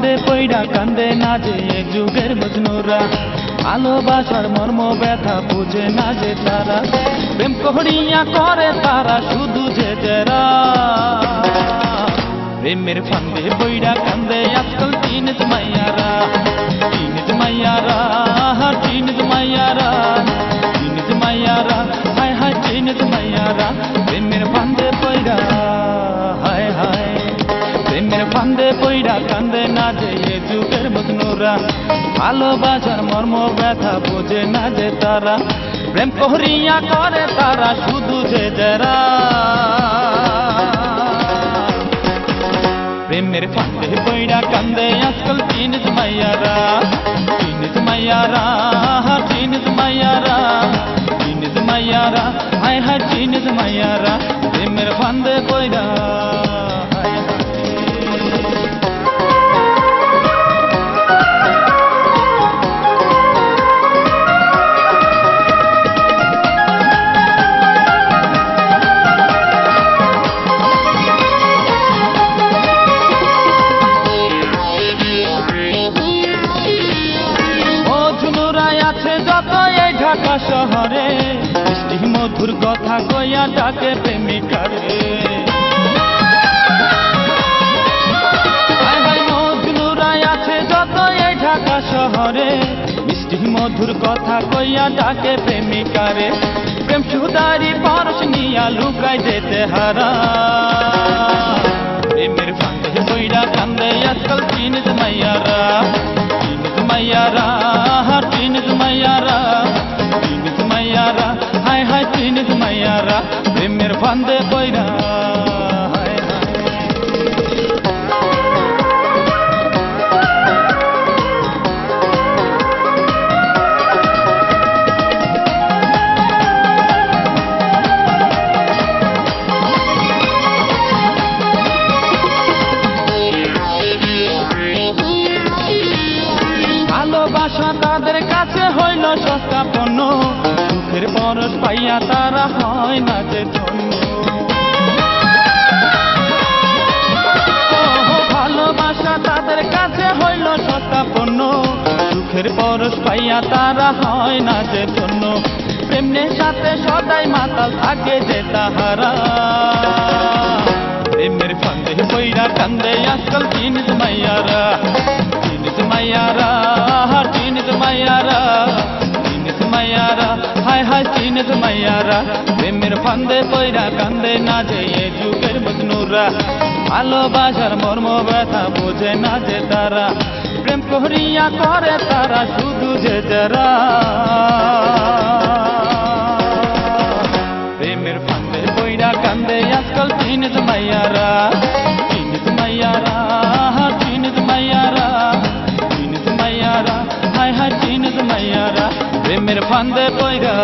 ফান্দে পইড়া কান্দে না যে এ যুগের মজনুরা, ভালোবাসার মর্ম ব্যথা বুঝে না যে তারা, প্রেম করিয়া করে তারা শুধু যে যারা। প্রেমের ফান্দে পইড়া কান্দে আজকাল টিনেজ মাইয়ারা, টিনেজ মাইয়ারা, টিনেজ মাইয়ারা, টিনেজ মাইয়ারা, হায় হায় টিনেজ মাইয়ারা। প্রেমের ফান্দে পইড়া হায় হায়, প্রেমের ফান্দে পইড়া কান্দে না যে এ যুগের মজনুরা, ভালোবাসার মর্ম ব্যথা বোঝে না যে তারা, প্রেম করিয়া করে তারা শুধু যে যারা। প্রেমের ফান্দে পইড়া কান্দে আজকাল টিনেজ মাইয়ারা, টিনেজ মাইয়ারা, টিনেজ মাইয়ারা, টিনেজ মাইয়ারা, হায় হায় টিনেজ মাইয়ারা। প্রেমের ফান্দে পইড়া হায় হায়। ঢাকা শহরে মিষ্টি মধুর কথা কইয়া ডাকে প্রেমিকারে, মজনুরাই আছে যত এই ঢাকা শহরে, মিষ্টি মধুর কথা কইয়া ডাকে প্রেমিকারে, প্রেম সুদারি পরশ নিয়া লুকাই যেতে হারা। প্রেমের ফান্দে পইড়া কান্দে আজকাল টিনেজ মাইয়ারা, টিনেজ মাইয়ারা, টিনেজ মাইয়ারা, টিনেজ মাইয়ারা, হায় হায় টিনেজ মাইয়ারা। প্রেমের ফান্দে পইড়া হায় হায়। ভালোবাসা তাদের কাছে হইল সস্তা পণ্য, সুখের পরশ পাইয়া তারা হয় না যে ধন্য। ভালোবাসা তাদের কাছে হইল সস্তা পণ্য, সুখের পরশ পাইয়া তারা হয় না যে ধন্য। প্রেমের সাথে সদাই মাতাল থাকে যে তাহারা, প্রেমের ফান্দে পইড়া কান্দে আজকাল টিনেজ মাইয়ারা, টিনেজ মাইয়ারা, টিনেজ মাইয়ারা, টিনেজ মাইয়ারা, হায় হায় টিনেজ মাইয়ারা। প্রেমের ফান্দে পইড়া কান্দে না যে এ যুগের মজনুরা, ভালোবাসার মর্ম ব্যথা বোঝে না যে তারা, প্রেম করিয়া করে তারা শুধু যে যারা। প্রেমের ফান্দে পইড়া কান্দে আজকাল টিনেজ মাইয়ারা, টিনেজ মাইয়ারা, টিনেজ মাইয়ারা, টিনেজ মাইয়ারা, হায় হায় টিনেজ মাইয়ারা। প্রেমের ফান্দে পইড়া